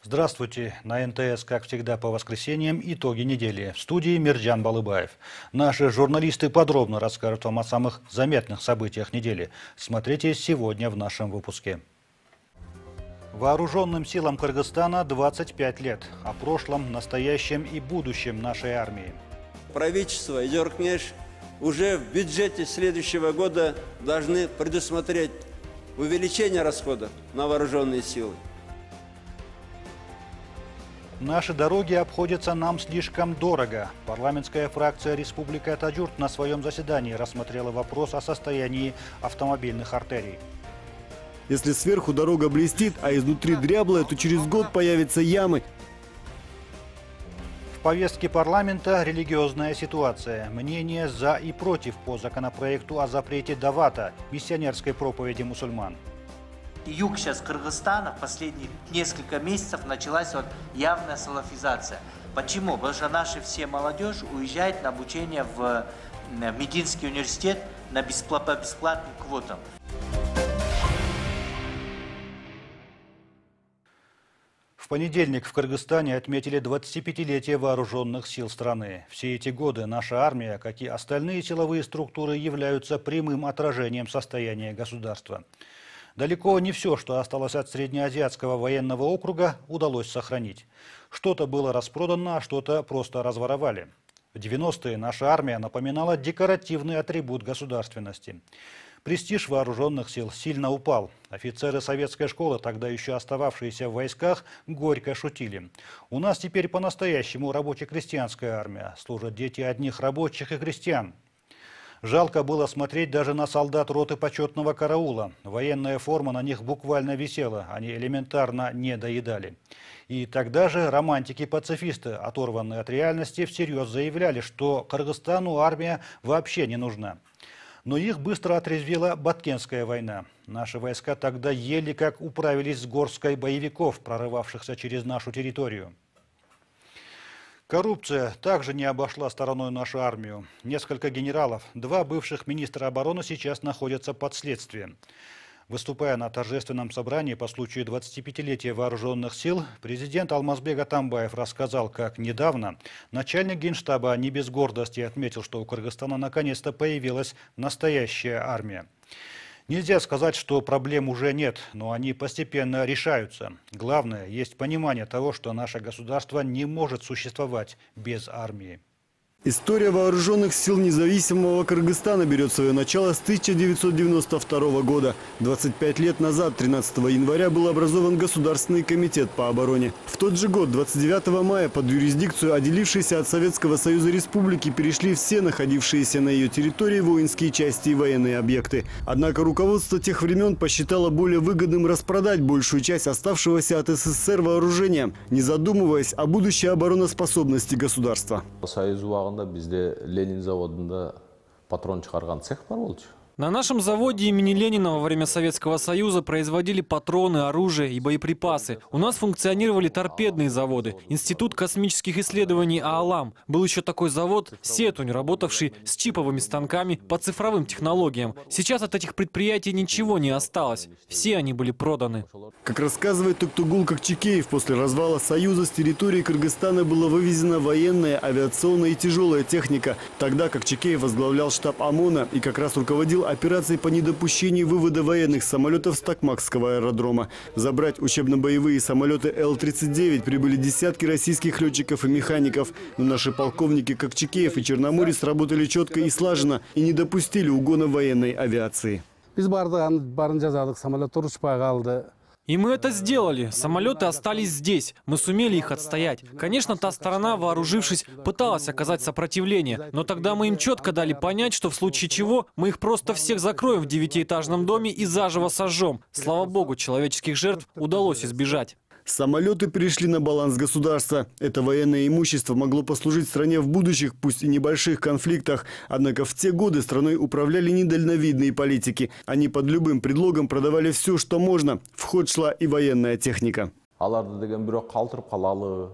Здравствуйте. На НТС, как всегда, по воскресеньям итоги недели. В студии Мирджан Балыбаев. Наши журналисты подробно расскажут вам о самых заметных событиях недели. Смотрите сегодня в нашем выпуске. Вооруженным силам Кыргызстана 25 лет. О прошлом, настоящем и будущем нашей армии. Правительство и Дёркнеш уже в бюджете следующего года должны предусмотреть увеличение расходов на вооруженные силы. Наши дороги обходятся нам слишком дорого. Парламентская фракция «Республика Таджурт» на своем заседании рассмотрела вопрос о состоянии автомобильных артерий. Если сверху дорога блестит, а изнутри дряблая, то через год появятся ямы. В повестке парламента религиозная ситуация. Мнения за и против по законопроекту о запрете давата, миссионерской проповеди мусульман. Юг сейчас Кыргызстана в последние несколько месяцев началась явная салафизация. Почему? Потому что наша все молодежь уезжает на обучение в Мединский университет по бесплатным квотам. В понедельник в Кыргызстане отметили 25-летие вооруженных сил страны. Все эти годы наша армия, как и остальные силовые структуры, являются прямым отражением состояния государства. Далеко не все, что осталось от Среднеазиатского военного округа, удалось сохранить. Что-то было распродано, а что-то просто разворовали. В 90-е наша армия напоминала декоративный атрибут государственности. Престиж вооруженных сил сильно упал. Офицеры советской школы, тогда еще остававшиеся в войсках, горько шутили. У нас теперь по-настоящему рабоче-крестьянская армия. Служат дети одних рабочих и крестьян. Жалко было смотреть даже на солдат роты почетного караула. Военная форма на них буквально висела, они элементарно не доедали. И тогда же романтики-пацифисты, оторванные от реальности, всерьез заявляли, что Кыргызстану армия вообще не нужна. Но их быстро отрезвила Баткенская война. Наши войска тогда еле как управились с горсткой боевиков, прорывавшихся через нашу территорию. Коррупция также не обошла стороной нашу армию. Несколько генералов, 2 бывших министра обороны сейчас находятся под следствием. Выступая на торжественном собрании по случаю 25-летия вооруженных сил, президент Алмазбек Атамбаев рассказал, как недавно начальник Генштаба не без гордости отметил, что у Кыргызстана наконец-то появилась настоящая армия. Нельзя сказать, что проблем уже нет, но они постепенно решаются. Главное, есть понимание того, что наше государство не может существовать без армии. История вооруженных сил независимого Кыргызстана берет свое начало с 1992 года. 25 лет назад, 13 января, был образован Государственный комитет по обороне. В тот же год, 29 мая, под юрисдикцию отделившейся от Советского Союза республики перешли все находившиеся на ее территории воинские части и военные объекты. Однако руководство тех времен посчитало более выгодным распродать большую часть оставшегося от СССР вооружения, не задумываясь о будущей обороноспособности государства. Бізде Ленин заводында патрон шығарған цех бар болчу. На нашем заводе имени Ленина во время Советского Союза производили патроны, оружие и боеприпасы. У нас функционировали торпедные заводы. Институт космических исследований ААЛАМ. Был еще такой завод «Сетунь», работавший с чиповыми станками по цифровым технологиям. Сейчас от этих предприятий ничего не осталось. Все они были проданы. Как рассказывает Туктугул Кокчикеев, после развала Союза с территории Кыргызстана была вывезена военная, авиационная и тяжелая техника. Тогда Кокчикеев возглавлял штаб ОМОНа и как раз руководил операцией по недопущению вывода военных самолетов с Токмакского аэродрома. Забрать учебно-боевые самолеты Л-39 прибыли десятки российских летчиков и механиков. Но наши полковники Кокчикеев и Черноморец работали четко и слаженно и не допустили угона военной авиации. И мы это сделали. Самолеты остались здесь. Мы сумели их отстоять. Конечно, та сторона, вооружившись, пыталась оказать сопротивление. Но тогда мы им четко дали понять, что в случае чего мы их просто всех закроем в 9-этажном доме и заживо сожжем. Слава богу, человеческих жертв удалось избежать. Самолеты перешли на баланс государства. Это военное имущество могло послужить стране в будущих, пусть и небольших конфликтах. Однако в те годы страной управляли недальновидные политики. Они под любым предлогом продавали все, что можно. В ход шла и военная техника. Аларды деген бирок калтырып калалы,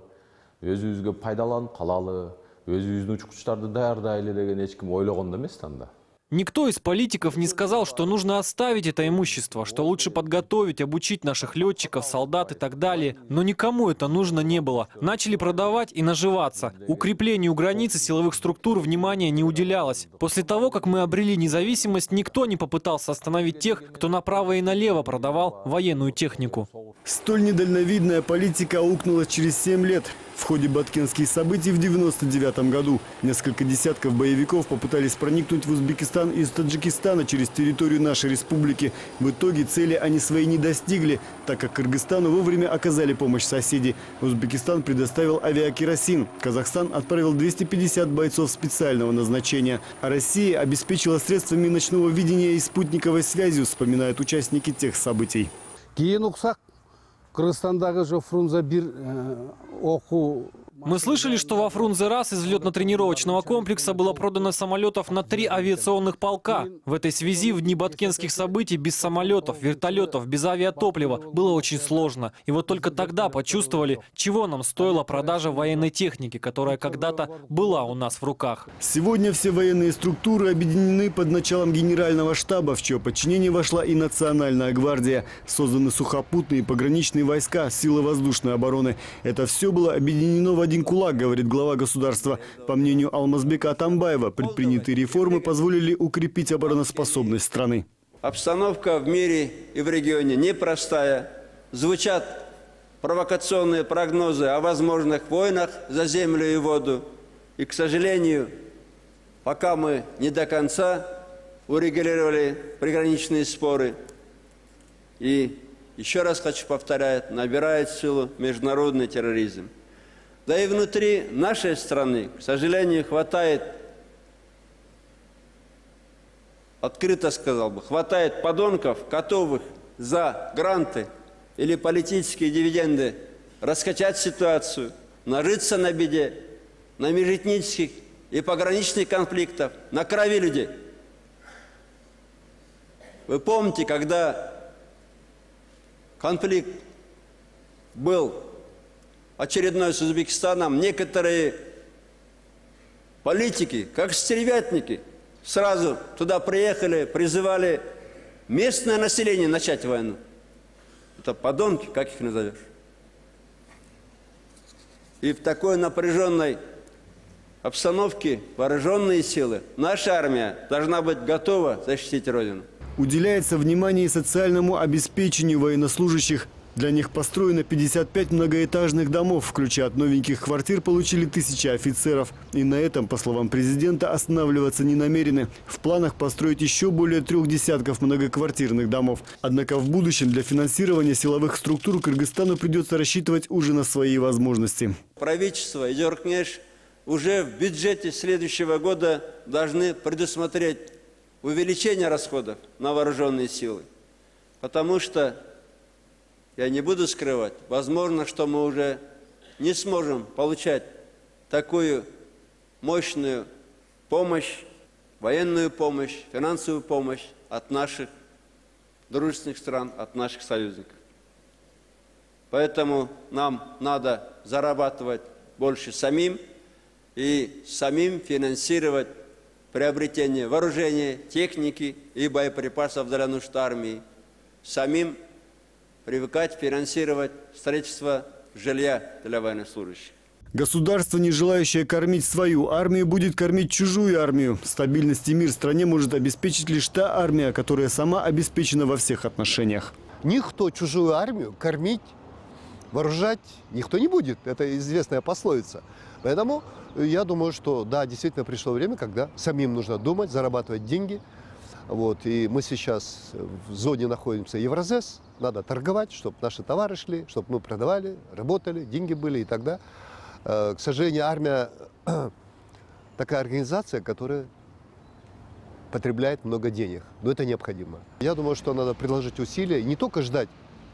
өзүбүзгө пайдаланып калалы, өзүбүздүн учкучтарды даярдайлы деген эч ким ойлогон да эмес анда. Никто из политиков не сказал, что нужно оставить это имущество, что лучше подготовить, обучить наших летчиков, солдат и так далее. Но никому это нужно не было. Начали продавать и наживаться. Укреплению границы силовых структур внимания не уделялось. После того, как мы обрели независимость, никто не попытался остановить тех, кто направо и налево продавал военную технику. Столь недальновидная политика аукнулась через 7 лет. В ходе баткенских событий в 1999 году несколько десятков боевиков попытались проникнуть в Узбекистан из Таджикистана через территорию нашей республики. В итоге цели они свои не достигли, так как Кыргызстану вовремя оказали помощь соседи. Узбекистан предоставил авиакеросин. Казахстан отправил 250 бойцов специального назначения. А Россия обеспечила средствами ночного видения и спутниковой связью, вспоминают участники тех событий. Мы слышали, что во Фрунзе-Рас из взлетно-тренировочного комплекса было продано самолетов на 3 авиационных полка. В этой связи в дни баткенских событий без самолетов, вертолетов, без авиатоплива было очень сложно. И вот только тогда почувствовали, чего нам стоила продажа военной техники, которая когда-то была у нас в руках. Сегодня все военные структуры объединены под началом генерального штаба, в чье подчинение вошла и Национальная гвардия. Созданы сухопутные и пограничные войска, силы воздушной обороны. Это все было объединено в один кулак, говорит глава государства. По мнению Алмазбека Атамбаева, предпринятые реформы позволили укрепить обороноспособность страны. Обстановка в мире и в регионе непростая. Звучат провокационные прогнозы о возможных войнах за землю и воду. И, к сожалению, пока мы не до конца урегулировали приграничные споры. И еще раз хочу повторять, набирает силу международный терроризм. Да и внутри нашей страны, к сожалению, хватает, открыто сказал бы, хватает подонков, готовых за гранты или политические дивиденды раскачать ситуацию, нажиться на беде, на межэтнических и пограничных конфликтах, на крови людей. Вы помните, когда конфликт был очередной с Узбекистаном, некоторые политики, как стервятники, сразу туда приехали, призывали местное население начать войну. Это подонки, как их назовешь. И в такой напряженной обстановке вооруженные силы, наша армия должна быть готова защитить Родину. Уделяется внимание и социальному обеспечению военнослужащих. Для них построено 55 многоэтажных домов. Включая от новеньких квартир получили 1000 офицеров. И на этом, по словам президента, останавливаться не намерены. В планах построить еще более 3 десятков многоквартирных домов. Однако в будущем для финансирования силовых структур Кыргызстану придется рассчитывать уже на свои возможности. Правительство и Дёркнеш уже в бюджете следующего года должны предусмотреть увеличение расходов на вооруженные силы. Потому что, я не буду скрывать, возможно, что мы уже не сможем получать такую мощную помощь, военную помощь, финансовую помощь от наших дружественных стран, от наших союзников. Поэтому нам надо зарабатывать больше самим и самим финансировать приобретение вооружения, техники и боеприпасов для нужд армии, самим привыкать финансировать строительство жилья для военнослужащих. Государство, не желающее кормить свою армию, будет кормить чужую армию. Стабильность и мир в стране может обеспечить лишь та армия, которая сама обеспечена во всех отношениях. Никто чужую армию кормить, вооружать никто не будет. Это известная пословица. Поэтому я думаю, что да, действительно пришло время, когда самим нужно думать, зарабатывать деньги. Вот. И мы сейчас в зоне находимся Евразес. Надо торговать, чтобы наши товары шли, чтобы мы продавали, работали, деньги были. И тогда, к сожалению, армия такая организация, которая потребляет много денег. Но это необходимо. Я думаю, что надо приложить усилия, не только ждать.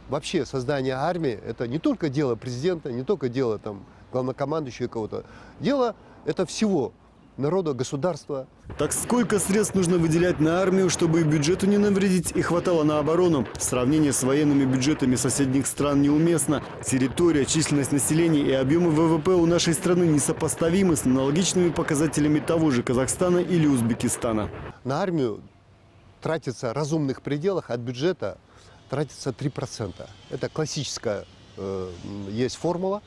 Вообще создание армии – это не только дело президента, не только дело там, главнокомандующего кого-то. Дело это всего народа, государства. Так сколько средств нужно выделять на армию, чтобы и бюджету не навредить, и хватало на оборону? Сравнение с военными бюджетами соседних стран неуместно. Территория, численность населения и объемы ВВП у нашей страны несопоставимы с аналогичными показателями того же Казахстана или Узбекистана. На армию тратится в разумных пределах от бюджета тратится 3%. Это классическая есть формула,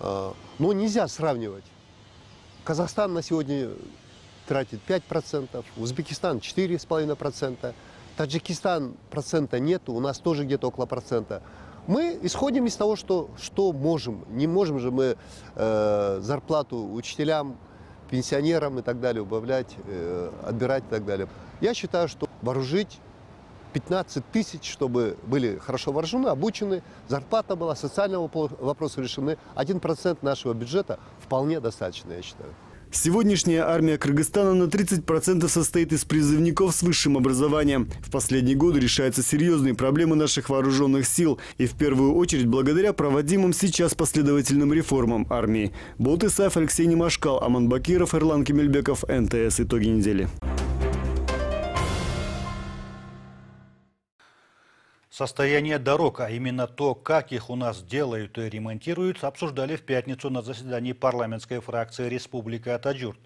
но нельзя сравнивать. Казахстан на сегодня тратит 5%, Узбекистан 4,5%, Таджикистан процента нет, у нас тоже где-то около процента. Мы исходим из того, что можем. Не можем же мы зарплату учителям, пенсионерам и так далее убавлять, отбирать и так далее. Я считаю, что вооружить 15 тысяч, чтобы были хорошо вооружены, обучены, зарплата была, социального вопроса решены. 1% нашего бюджета вполне достаточно, я считаю. Сегодняшняя армия Кыргызстана на 30% состоит из призывников с высшим образованием. В последние годы решаются серьезные проблемы наших вооруженных сил. И в первую очередь благодаря проводимым сейчас последовательным реформам армии. Болот Исаев, Алексей Немашкал, Аман Бакиров, Эрлан Кемельбеков, НТС. Итоги недели. Состояние дорог, а именно то, как их у нас делают и ремонтируют, обсуждали в пятницу на заседании парламентской фракции «Республика Атаджурт».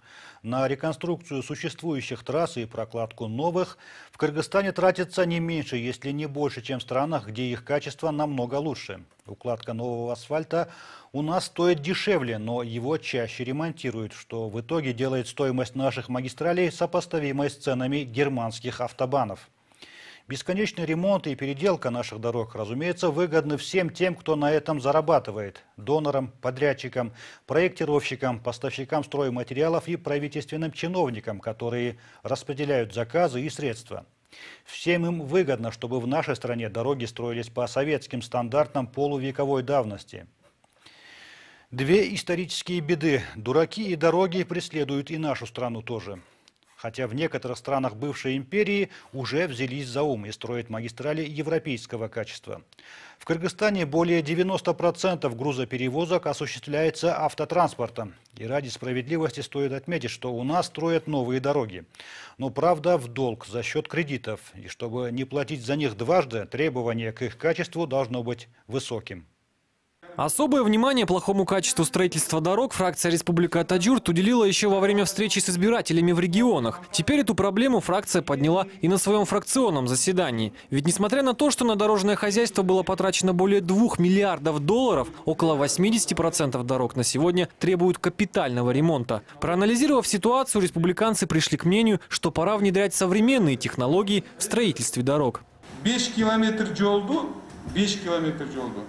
На реконструкцию существующих трасс и прокладку новых в Кыргызстане тратится не меньше, если не больше, чем в странах, где их качество намного лучше. Укладка нового асфальта у нас стоит дешевле, но его чаще ремонтируют, что в итоге делает стоимость наших магистралей сопоставимой с ценами германских автобанов. Бесконечный ремонт и переделка наших дорог, разумеется, выгодны всем тем, кто на этом зарабатывает – донорам, подрядчикам, проектировщикам, поставщикам стройматериалов и правительственным чиновникам, которые распределяют заказы и средства. Всем им выгодно, чтобы в нашей стране дороги строились по советским стандартам полувековой давности. Две исторические беды – дураки и дороги преследуют и нашу страну тоже. Хотя в некоторых странах бывшей империи уже взялись за ум и строят магистрали европейского качества. В Кыргызстане более 90% грузоперевозок осуществляется автотранспортом. И ради справедливости стоит отметить, что у нас строят новые дороги. Но правда в долг за счет кредитов. И чтобы не платить за них дважды, требование к их качеству должно быть высоким. Особое внимание плохому качеству строительства дорог фракция «Республика Атаджурт» уделила еще во время встречи с избирателями в регионах. Теперь эту проблему фракция подняла и на своем фракционном заседании. Ведь несмотря на то, что на дорожное хозяйство было потрачено более 2 миллиардов долларов, около 80% дорог на сегодня требуют капитального ремонта. Проанализировав ситуацию, республиканцы пришли к мнению, что пора внедрять современные технологии в строительстве дорог. 5 километров жолду, 5 километров жолду.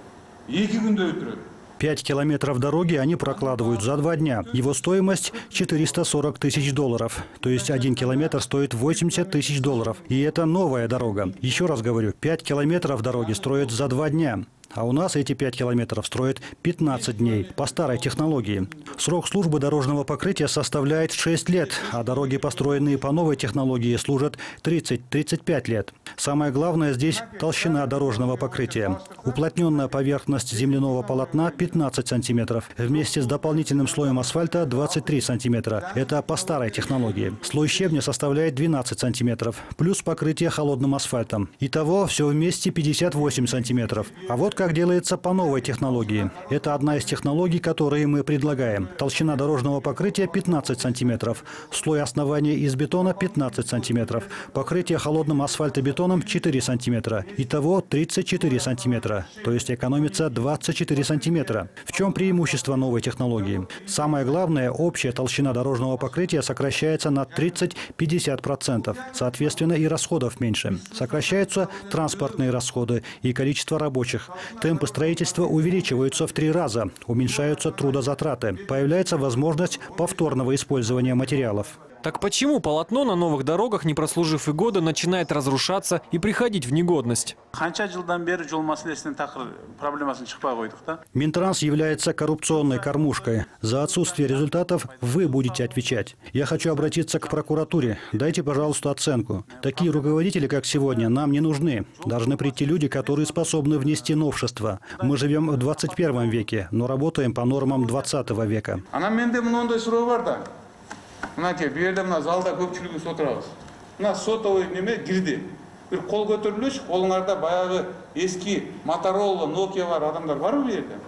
5 километров дороги они прокладывают за 2 дня. Его стоимость 440 тысяч долларов. То есть 1 километр стоит 80 тысяч долларов. И это новая дорога. Еще раз говорю, 5 километров дороги строят за 2 дня. А у нас эти 5 километров строят 15 дней по старой технологии. Срок службы дорожного покрытия составляет 6 лет, а дороги, построенные по новой технологии, служат 30-35 лет. Самое главное здесь толщина дорожного покрытия. Уплотненная поверхность земляного полотна 15 сантиметров. Вместе с дополнительным слоем асфальта 23 сантиметра. Это по старой технологии. Слой щебня составляет 12 сантиметров. Плюс покрытие холодным асфальтом. Итого все вместе 58 сантиметров. А вот как делается по новой технологии. Это одна из технологий, которые мы предлагаем. Толщина дорожного покрытия 15 сантиметров. Слой основания из бетона 15 сантиметров. Покрытие холодным асфальтобетоном 4 сантиметра. Итого 34 сантиметра. То есть экономится 24 сантиметра. В чем преимущество новой технологии? Самое главное, общая толщина дорожного покрытия сокращается на 30-50%. Соответственно, и расходов меньше. Сокращаются транспортные расходы и количество рабочих. Темпы строительства увеличиваются в 3 раза, уменьшаются трудозатраты. Появляется возможность повторного использования материалов. Так почему полотно на новых дорогах, не прослужив и года, начинает разрушаться и приходить в негодность? Минтранс является коррупционной кормушкой. За отсутствие результатов вы будете отвечать. Я хочу обратиться к прокуратуре. Дайте, пожалуйста, оценку. Такие руководители, как сегодня, нам не нужны. Должны прийти люди, которые способны внести новшества. Мы живем в 21 веке, но работаем по нормам 20 века. Мынакей бу жерде мына залда көпчүлүгүбүз отурабыз. Мына сотовый неме кирди. Бир кол көтөрүлүш, колуңарда баягы эски Motorola, Nokia бар адамдар барбы бу жерде?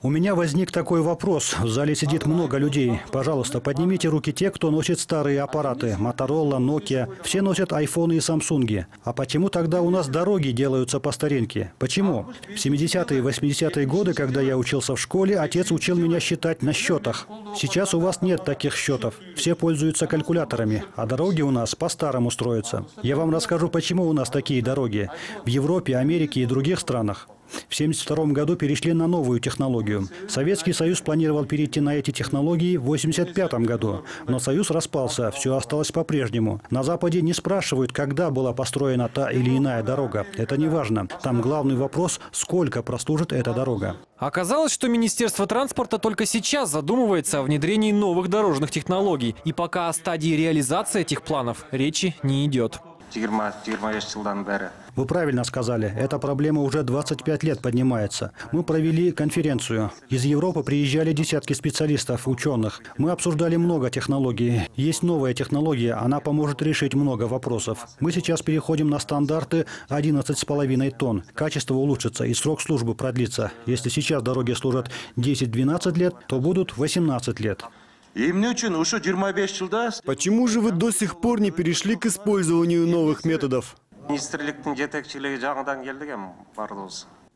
У меня возник такой вопрос. В зале сидит много людей. Пожалуйста, поднимите руки те, кто носит старые аппараты. Motorola, Nokia. Все носят айфоны и самсунги. А почему тогда у нас дороги делаются по старинке? Почему? В 70-е и 80-е годы, когда я учился в школе, отец учил меня считать на счетах. Сейчас у вас нет таких счетов. Все пользуются калькуляторами, а дороги у нас по-старому строятся. Я вам расскажу, почему у нас такие дороги. В Европе, Америке и других странах в 1972 году перешли на новую технологию. Советский Союз планировал перейти на эти технологии в 1985 году. Но Союз распался, все осталось по-прежнему. На Западе не спрашивают, когда была построена та или иная дорога. Это не важно. Там главный вопрос, сколько прослужит эта дорога. Оказалось, что Министерство транспорта только сейчас задумывается о внедрении новых дорожных технологий. И пока о стадии реализации этих планов речи не идет. Вы правильно сказали, эта проблема уже 25 лет поднимается. Мы провели конференцию. Из Европы приезжали десятки специалистов, ученых. Мы обсуждали много технологий. Есть новая технология, она поможет решить много вопросов. Мы сейчас переходим на стандарты 11,5 тонн. Качество улучшится и срок службы продлится. Если сейчас дороги служат 10-12 лет, то будут 18 лет. Почему же вы до сих пор не перешли к использованию новых методов?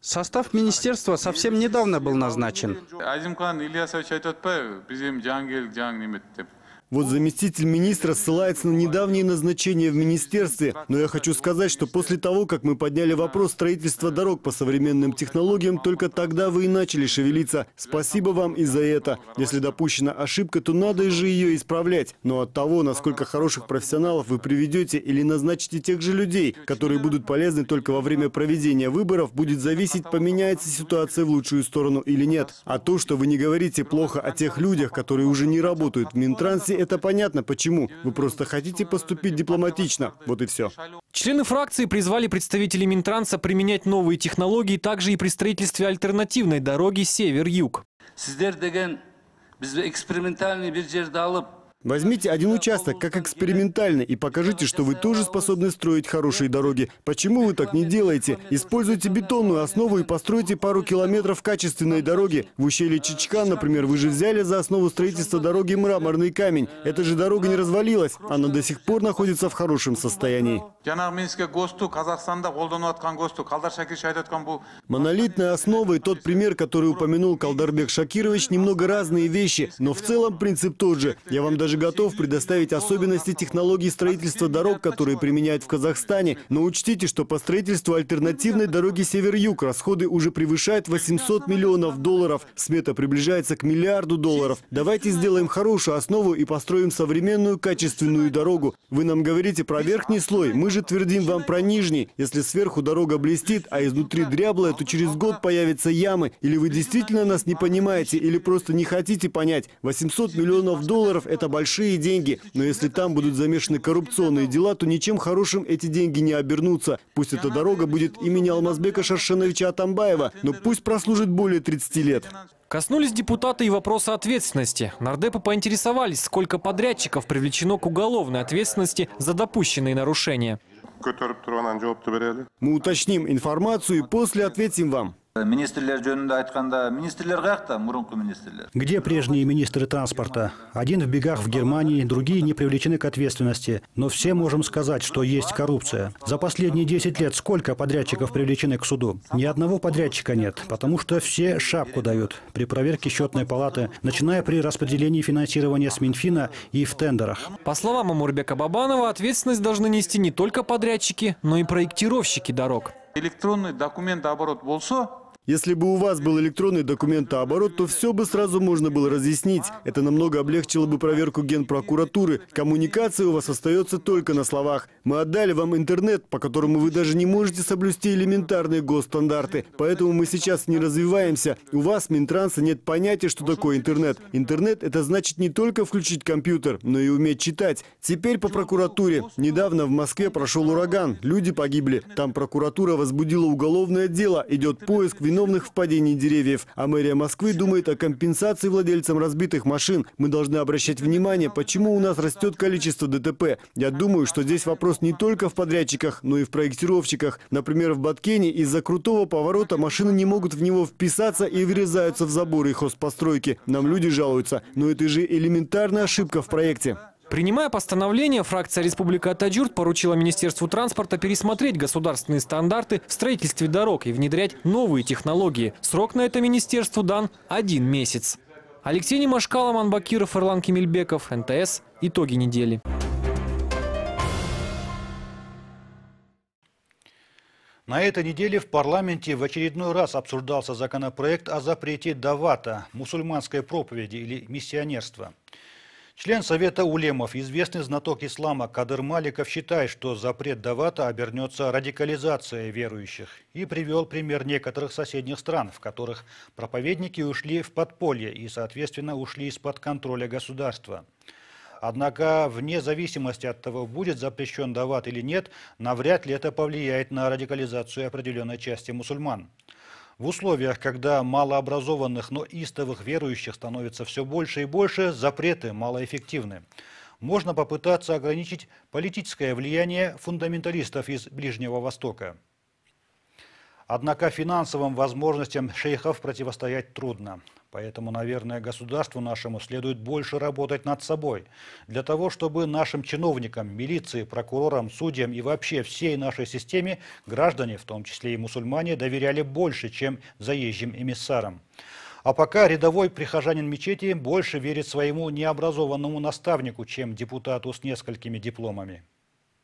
Состав министерства совсем недавно был назначен. Азимкан Ильясович айтып атпайбы, биз эми жаңы келдик, жаңы немет деп. Вот заместитель министра ссылается на недавние назначения в министерстве. Но я хочу сказать, что после того, как мы подняли вопрос строительства дорог по современным технологиям, только тогда вы и начали шевелиться. Спасибо вам и за это. Если допущена ошибка, то надо же ее исправлять. Но от того, насколько хороших профессионалов вы приведете или назначите тех же людей, которые будут полезны только во время проведения выборов, будет зависеть, поменяется ситуация в лучшую сторону или нет. А то, что вы не говорите плохо о тех людях, которые уже не работают в Минтрансе, это понятно почему. Вы просто хотите поступить дипломатично. Вот и все. Члены фракции призвали представителей Минтранса применять новые технологии также и при строительстве альтернативной дороги север-юг. Возьмите один участок как экспериментальный и покажите, что вы тоже способны строить хорошие дороги. Почему вы так не делаете? Используйте бетонную основу и постройте пару километров качественной дороги. В ущелье Чичкан, например, вы же взяли за основу строительства дороги мраморный камень. Эта же дорога не развалилась, она до сих пор находится в хорошем состоянии. Монолитная основа и тот пример, который упомянул Калдарбек Шакирович, немного разные вещи, но в целом принцип тот же. Я вам даже готов предоставить особенности технологий строительства дорог, которые применяют в Казахстане. Но учтите, что по строительству альтернативной дороги север-юг расходы уже превышают $800 миллионов. Смета приближается к $1 миллиард. Давайте сделаем хорошую основу и построим современную качественную дорогу. Вы нам говорите про верхний слой, мы же твердим вам про нижний. Если сверху дорога блестит, а изнутри дряблая, то через год появятся ямы. Или вы действительно нас не понимаете, или просто не хотите понять. $800 миллионов – это большие деньги. Но если там будут замешаны коррупционные дела, то ничем хорошим эти деньги не обернутся. Пусть эта дорога будет имени Алмазбека Шаршеновича Атамбаева, но пусть прослужит более 30 лет. Коснулись депутаты и вопроса ответственности. Нардепы поинтересовались, сколько подрядчиков привлечено к уголовной ответственности за допущенные нарушения. Мы уточним информацию и после ответим вам. Где прежние министры транспорта? Один в бегах в Германии, другие не привлечены к ответственности. Но все можем сказать, что есть коррупция. За последние 10 лет сколько подрядчиков привлечены к суду? Ни одного подрядчика нет, потому что все шапку дают. При проверке счетной палаты, начиная при распределении финансирования с Минфина и в тендерах. По словам Амурбека Бабанова, ответственность должны нести не только подрядчики, но и проектировщики дорог. Электронный документооборот болсо. Если бы у вас был электронный документооборот, то все бы сразу можно было разъяснить. Это намного облегчило бы проверку Генпрокуратуры. Коммуникация у вас остается только на словах. Мы отдали вам интернет, по которому вы даже не можете соблюсти элементарные госстандарты. Поэтому мы сейчас не развиваемся. У вас, Минтранса, нет понятия, что такое интернет. Интернет – это значит не только включить компьютер, но и уметь читать. Теперь по прокуратуре. Недавно в Москве прошел ураган. Люди погибли. Там прокуратура возбудила уголовное дело. Идет поиск виновных в падении деревьев. А мэрия Москвы думает о компенсации владельцам разбитых машин. Мы должны обращать внимание, почему у нас растет количество ДТП. Я думаю, что здесь вопрос не только в подрядчиках, но и в проектировщиках. Например, в Баткене из-за крутого поворота машины не могут в него вписаться и врезаются в заборы хозпостройки. Нам люди жалуются, но это же элементарная ошибка в проекте. Принимая постановление, фракция «Республика Атаджурт» поручила Министерству транспорта пересмотреть государственные стандарты в строительстве дорог и внедрять новые технологии. Срок на это министерству дан 1 месяц. Алексей Немашко, Ламан Бакиров, Эрлан Кемельбеков, НТС. Итоги недели. На этой неделе в парламенте в очередной раз обсуждался законопроект о запрете давата, мусульманской проповеди или миссионерства. Член Совета улемов, известный знаток ислама Кадыр Маликов считает, что запрет давата обернется радикализацией верующих, и привел пример некоторых соседних стран, в которых проповедники ушли в подполье и, соответственно, ушли из-под контроля государства. Однако, вне зависимости от того, будет запрещен дават или нет, навряд ли это повлияет на радикализацию определенной части мусульман. В условиях, когда малообразованных, но истовых верующих становится все больше и больше, запреты малоэффективны. Можно попытаться ограничить политическое влияние фундаменталистов из Ближнего Востока. Однако финансовым возможностям шейхов противостоять трудно. Поэтому, наверное, государству нашему следует больше работать над собой. Для того, чтобы нашим чиновникам, милиции, прокурорам, судьям и вообще всей нашей системе граждане, в том числе и мусульмане, доверяли больше, чем заезжим эмиссарам. А пока рядовой прихожанин мечети больше верит своему необразованному наставнику, чем депутату с несколькими дипломами.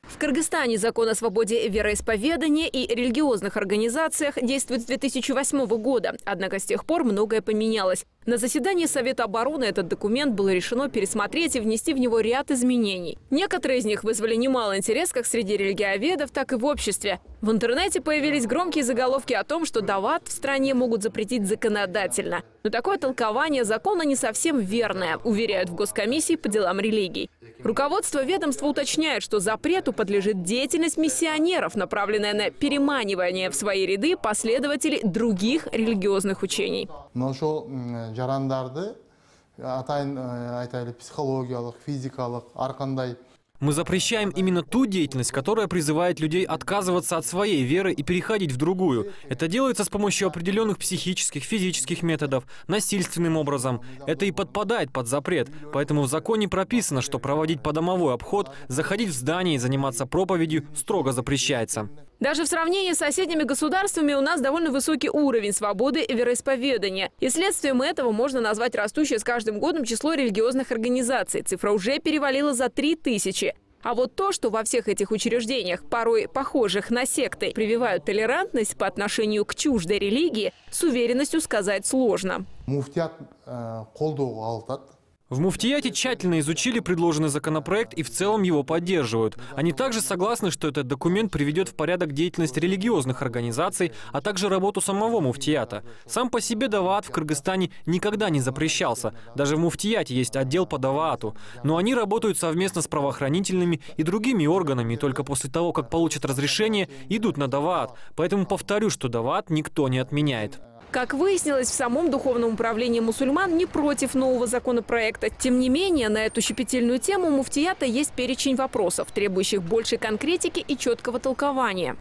В Кыргызстане закон о свободе вероисповедания и религиозных организациях действует с 2008 года. Однако с тех пор многое поменялось. На заседании Совета обороны этот документ было решено пересмотреть и внести в него ряд изменений. Некоторые из них вызвали немало интерес как среди религиоведов, так и в обществе. В интернете появились громкие заголовки о том, что дават в стране могут запретить законодательно. Но такое толкование закона не совсем верное, уверяют в Госкомиссии по делам религий. Руководство ведомства уточняет, что запрету подлежит деятельность миссионеров, направленная на переманивание в свои ряды последователей других религиозных учений. Мы запрещаем именно ту деятельность, которая призывает людей отказываться от своей веры и переходить в другую. Это делается с помощью определенных психических, физических методов, насильственным образом. Это и подпадает под запрет. Поэтому в законе прописано, что проводить подомовой обход, заходить в здание и заниматься проповедью строго запрещается. Даже в сравнении с соседними государствами у нас довольно высокий уровень свободы вероисповедания. И следствием этого можно назвать растущее с каждым годом число религиозных организаций. Цифра уже перевалила за 3000. А вот то, что во всех этих учреждениях, порой похожих на секты, прививают толерантность по отношению к чуждой религии, с уверенностью сказать сложно. В муфтияте тщательно изучили предложенный законопроект и в целом его поддерживают. Они также согласны, что этот документ приведет в порядок деятельность религиозных организаций, а также работу самого муфтията. Сам по себе даваат в Кыргызстане никогда не запрещался. Даже в муфтияте есть отдел по даваату. Но они работают совместно с правоохранительными и другими органами, и только после того, как получат разрешение, идут на даваат. Поэтому повторю, что даваат никто не отменяет. Как выяснилось, в самом Духовном управлении мусульман не против нового законопроекта. Тем не менее, на эту щепетильную тему у муфтията есть перечень вопросов, требующих большей конкретики и четкого толкования.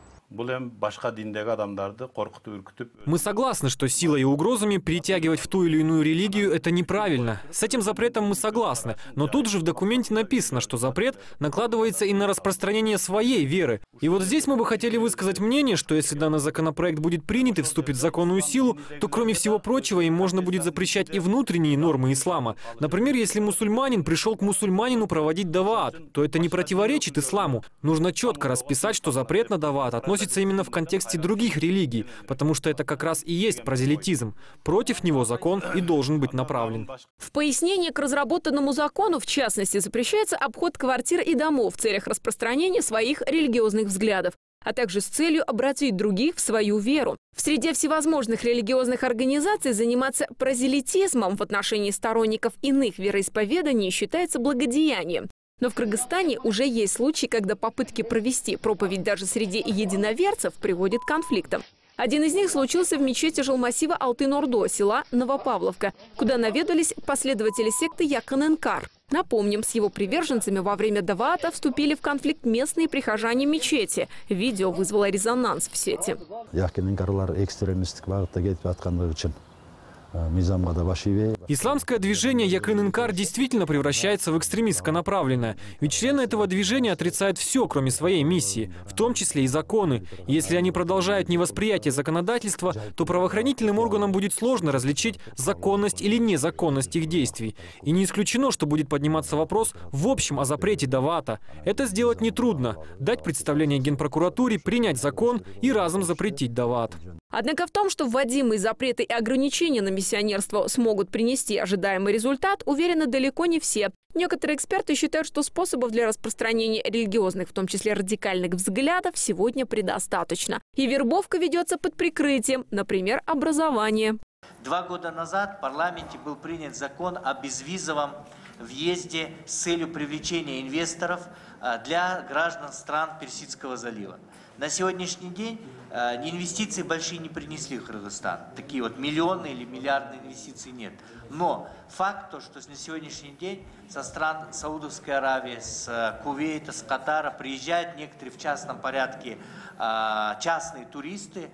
Мы согласны, что силой и угрозами притягивать в ту или иную религию – это неправильно. С этим запретом мы согласны. Но тут же в документе написано, что запрет накладывается и на распространение своей веры. И вот здесь мы бы хотели высказать мнение, что если данный законопроект будет принят и вступит в законную силу, то кроме всего прочего им можно будет запрещать и внутренние нормы ислама. Например, если мусульманин пришел к мусульманину проводить даваат, то это не противоречит исламу. Нужно четко расписать, что запрет на даваат относится именно в контексте других религий, потому что это как раз и есть прозелитизм. Против него закон и должен быть направлен. В пояснении к разработанному закону, в частности, запрещается обход квартир и домов в целях распространения своих религиозных взглядов, а также с целью обратить других в свою веру. В среде всевозможных религиозных организаций заниматься прозелитизмом в отношении сторонников иных вероисповеданий считается благодеянием. Но в Кыргызстане уже есть случаи, когда попытки провести проповедь даже среди единоверцев приводят к конфликтам. Один из них случился в мечети жилмассива Алтын-Ордо, села Новопавловка, куда наведались последователи секты Якын-Энкар. Напомним, с его приверженцами во время даваата вступили в конфликт местные прихожане мечети. Видео вызвало резонанс в сети. Исламское движение Якын-Энкар действительно превращается в экстремистско направленное. Ведь члены этого движения отрицают все, кроме своей миссии, в том числе и законы. И если они продолжают невосприятие законодательства, то правоохранительным органам будет сложно различить законность или незаконность их действий. И не исключено, что будет подниматься вопрос в общем о запрете даваата. Это сделать нетрудно. Дать представление Генпрокуратуре, принять закон и разом запретить даваат. Однако в том, что вводимые запреты и ограничения на миссионерство смогут принести ожидаемый результат, уверены далеко не все. Некоторые эксперты считают, что способов для распространения религиозных, в том числе радикальных взглядов, сегодня предостаточно. И вербовка ведется под прикрытием, например, образование. 2 года назад в парламенте был принят закон о безвизовом въезде с целью привлечения инвесторов для граждан стран Персидского залива. На сегодняшний день инвестиции большие не принесли в Кыргызстан. Такие вот миллионные или миллиардные инвестиции нет. Но факт то, что на сегодняшний день со стран Саудовской Аравии, с Кувейта, с Катара приезжают некоторые в частном порядке частные туристы,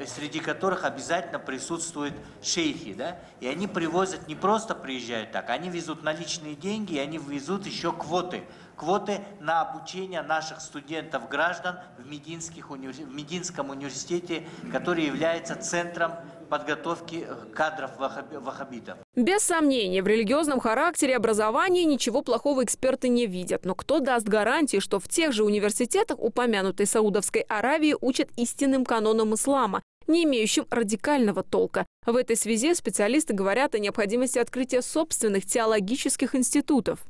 среди которых обязательно присутствуют шейхи, да? И они привозят, не просто приезжают так, они везут наличные деньги, и они везут еще квоты. Квоты на обучение наших студентов-граждан в Мединском университете, который является центром подготовки кадров ваххабитов. Без сомнения, в религиозном характере образования ничего плохого эксперты не видят. Но кто даст гарантии, что в тех же университетах упомянутой Саудовской Аравии учат истинным канонам ислама, не имеющим радикального толка? В этой связи специалисты говорят о необходимости открытия собственных теологических институтов.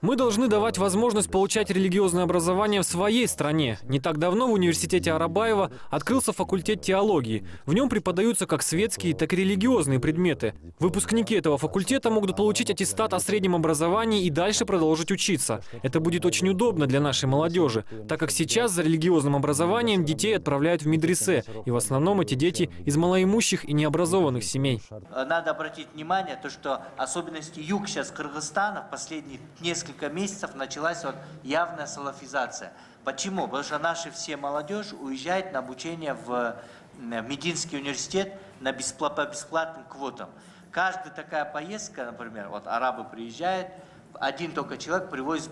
Мы должны давать возможность получать религиозное образование в своей стране. Не так давно в университете Арабаева открылся факультет теологии. В нем преподаются как светские, так и религиозные предметы. Выпускники этого факультета могут получить аттестат о среднем образовании и дальше продолжить учиться. Это будет очень удобно для нашей молодежи, так как сейчас за религиозным образованием детей отправляют в медресе. И в основном эти дети из малоимущих и необразованных семей. Надо обратить внимание, что особенности юг сейчас Кыргызстана в последние несколько месяцев началась вот явная салафизация. Почему? Потому что наша все молодежь уезжает на обучение в Мединский университет по бесплатным квотам. Каждая такая поездка, например, вот арабы приезжают, один только человек привозит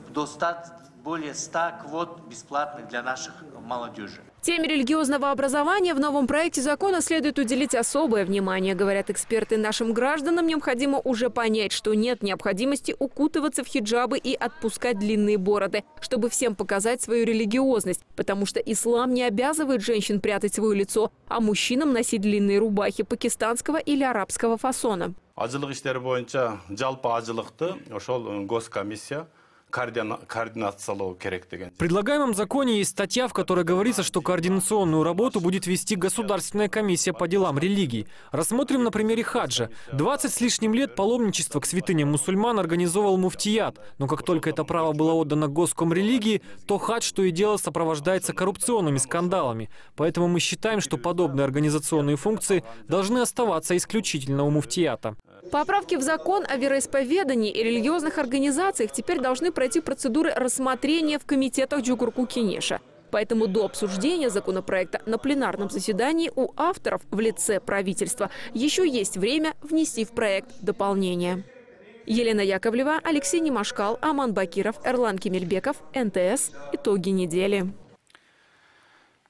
более 100 квот бесплатных для наших молодежи. Теме религиозного образования в новом проекте закона следует уделить особое внимание, говорят эксперты. Нашим гражданам необходимо уже понять, что нет необходимости укутываться в хиджабы и отпускать длинные бороды, чтобы всем показать свою религиозность. Потому что ислам не обязывает женщин прятать свое лицо, а мужчинам носить длинные рубахи пакистанского или арабского фасона. Ажылык иштери боюнча жалпы ажылыкты ошол госкомиссия координациялоо керек деген. В предлагаемом законе есть статья, в которой говорится, что координационную работу будет вести Государственная комиссия по делам религий. Рассмотрим на примере хаджа. 20 с лишним лет паломничество к святыням мусульман организовал муфтият. Но как только это право было отдано госкомрелигии, то хадж то и дело сопровождается коррупционными скандалами. Поэтому мы считаем, что подобные организационные функции должны оставаться исключительно у муфтията. Поправки в закон о вероисповедании и религиозных организациях теперь должны пройти процедуры рассмотрения в комитетах Джугурку-Кенеша. Поэтому до обсуждения законопроекта на пленарном заседании у авторов в лице правительства еще есть время внести в проект дополнения. Елена Яковлева, Алексей Немашкал, Аман Бакиров, Эрлан Кемельбеков, НТС. Итоги недели.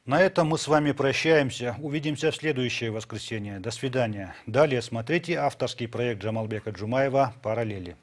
На этом мы с вами прощаемся. Увидимся в следующее воскресенье. До свидания. Далее смотрите авторский проект Джамалбека Джумаева «Параллели».